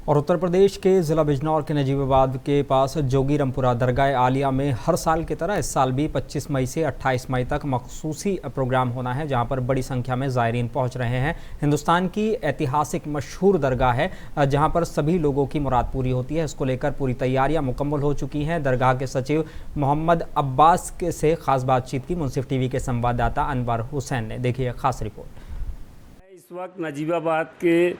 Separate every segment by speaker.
Speaker 1: और उत्तर प्रदेश के ज़िला बिजनौर के नजीबाबाद के पास जोगीरामपुरा दरगाह आलिया में हर साल की तरह इस साल भी 25 मई से 28 मई तक मखसूसी प्रोग्राम होना है, जहां पर बड़ी संख्या में ज़ायरीन पहुंच रहे हैं। हिंदुस्तान की ऐतिहासिक मशहूर दरगाह है, जहां पर सभी लोगों की मुराद पूरी होती है। इसको लेकर पूरी तैयारियां मुकम्मल हो चुकी हैं। दरगाह के सचिव मोहम्मद अब्बास से खास बातचीत की मुंसिफ टीवी के संवाददाता अनवर हुसैन ने। देखिए खास रिपोर्ट।
Speaker 2: इस वक्त नजीबाबाद के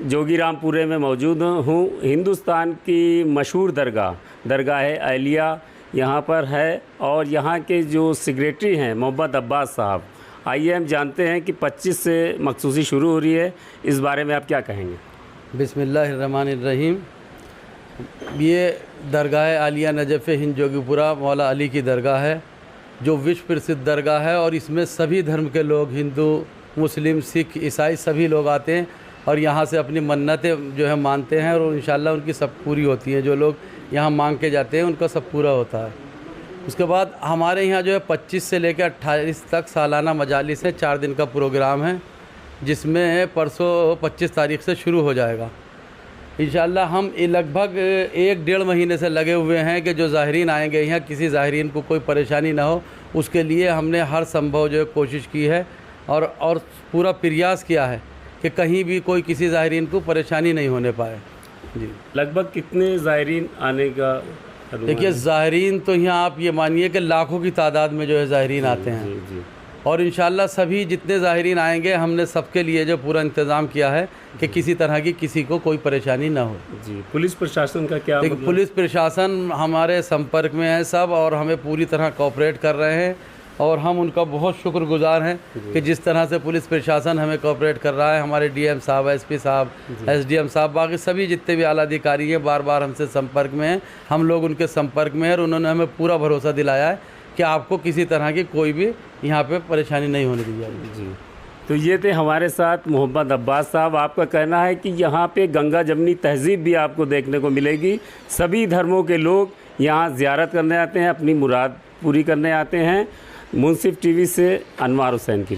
Speaker 2: जोगीरामपुरे में मौजूद हूँ। हिंदुस्तान की मशहूर दरगाह आलिया यहाँ पर है और यहाँ के जो सेक्रेटरी हैं मोहम्मद अब्बास साहब, आइए हम जानते हैं कि 25 से मखसूसी शुरू हो रही है। इस बारे में आप क्या कहेंगे?
Speaker 3: बिस्मिल्लाहिर्रहमानिर्रहीम। ये दरगाह आलिया नजफ़ हिंद जोगीपुरा मौला अली की दरगाह है, जो विश्व प्रसिद्ध दरगाह है और इसमें सभी धर्म के लोग, हिंदू, मुस्लिम, सिख, ईसाई सभी लोग आते हैं और यहाँ से अपनी मन्नतें जो है मानते हैं और इंशाल्लाह उनकी सब पूरी होती हैं। जो लोग यहाँ मांग के जाते हैं उनका सब पूरा होता है। उसके बाद हमारे यहाँ जो है 25 से लेकर 28 तक सालाना मजालिस है। 4 दिन का प्रोग्राम है, जिसमें परसों 25 तारीख से शुरू हो जाएगा इंशाल्लाह। हम लगभग 1-1.5 महीने से लगे हुए हैं कि जो ज़ाहिरीन आएंगे यहाँ, किसी ज़ाहिरीन को कोई परेशानी ना हो, उसके लिए हमने हर संभव जो है कोशिश की है और पूरा प्रयास किया है कि कहीं भी कोई किसी ज़ाहिरीन को परेशानी नहीं होने पाए। जी,
Speaker 2: लगभग कितने ज़ाहिरीन आने का?
Speaker 3: देखिए, ज़ाहिरीन तो यहाँ आप ये मानिए कि लाखों की तादाद में जो है ज़ाहिरीन आते हैं।
Speaker 2: जी।
Speaker 3: और इंशाल्लाह सभी जितने ज़ाहिरीन आएंगे, हमने सबके लिए जो पूरा इंतज़ाम किया है कि किसी तरह की किसी को कोई परेशानी ना हो।
Speaker 2: जी, पुलिस प्रशासन का क्या मतलब?
Speaker 3: पुलिस प्रशासन हमारे संपर्क में है सब और हमें पूरी तरह कोऑपरेट कर रहे हैं और हम उनका बहुत शुक्रगुजार हैं कि जिस तरह से पुलिस प्रशासन हमें कोऑपरेट कर रहा है। हमारे डीएम साहब, एसपी साहब, एसडीएम साहब, बाकी सभी जितने भी आला अधिकारी हैं बार बार हमसे संपर्क में हैं, हम लोग उनके संपर्क में हैं और उन्होंने हमें पूरा भरोसा दिलाया है कि आपको किसी तरह की कोई भी यहाँ पे परेशानी नहीं होने दी जाएगी।
Speaker 2: जी, तो ये थे हमारे साथ मोहम्मद अब्बास साहब। आपका कहना है कि यहाँ पे गंगा जमनी तहजीब भी आपको देखने को मिलेगी। सभी धर्मों के लोग यहाँ ज़ियारत करने आते हैं, अपनी मुराद पूरी करने आते हैं। मुंसिफ टीवी से अनवर हुसैन की।